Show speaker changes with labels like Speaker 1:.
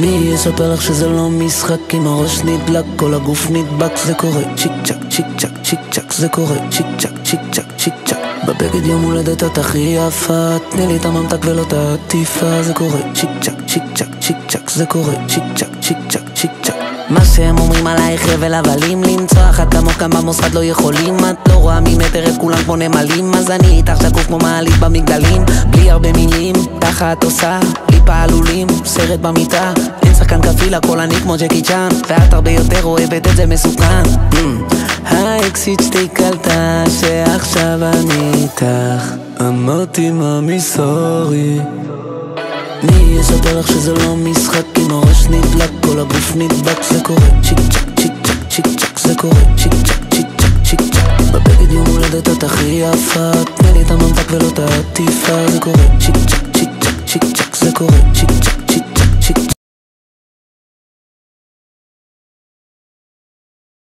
Speaker 1: מי יספר לך שזה לא משחק? אם הראש נדלק, כל הגוף נדבק. זה קורה צ'יק צ'ק, צ'יק צ'ק, צ'יק צ'ק. זה קורה צ'יק צ'ק, צ'יק צ'ק, צ'יק צ'ק. בבגד יום הולדת את הכי יפה, תני לי את הממתק ולא את העטיפה. זה קורה צ'יק צ'ק, צ'יק צ'ק, צ'יק צ'ק. זה קורה צ'יק צ'ק, צ'יק צ'ק, צ'יק צ'ק. מה שהם אומרים עלייך חבל, אבל אם למצוא אחת כמוך כאן במוסד לא יכולים. את לא רואה ממטר את כולם כמו נמלים, אז אני איתך שקוף כמו מעלית במגדלים. בלי הרבה מילים, ככה את עושה לי פעלולים, סרט במיטה. אין שחקן כפיל, הכל אני כמו ג'קי צ'אן, ואת הרבה יותר אוהבת את זה מסוכן. האקסיט שתי קלטה שעכשיו אני איתך. אמרתי מאמי סורי. מי יספר לך שזה לא משחק? אם הראש נדלק, כל הגוף נדבק. זה קורה צ'יק צ'ק, צ'יק צ'ק, צ'יק צ'ק. זה קורה צ'יק צ'ק, צ'יק צ'ק, צ'יק צ'ק. בבגד יום הולדת את הכי יפה, תני לי את הממתק ולא את העטיפה. זה קורה צ'יק צ'ק, צ'יק צ'ק, צ'יק צ'ק. זה קורה צ'יק צ'ק.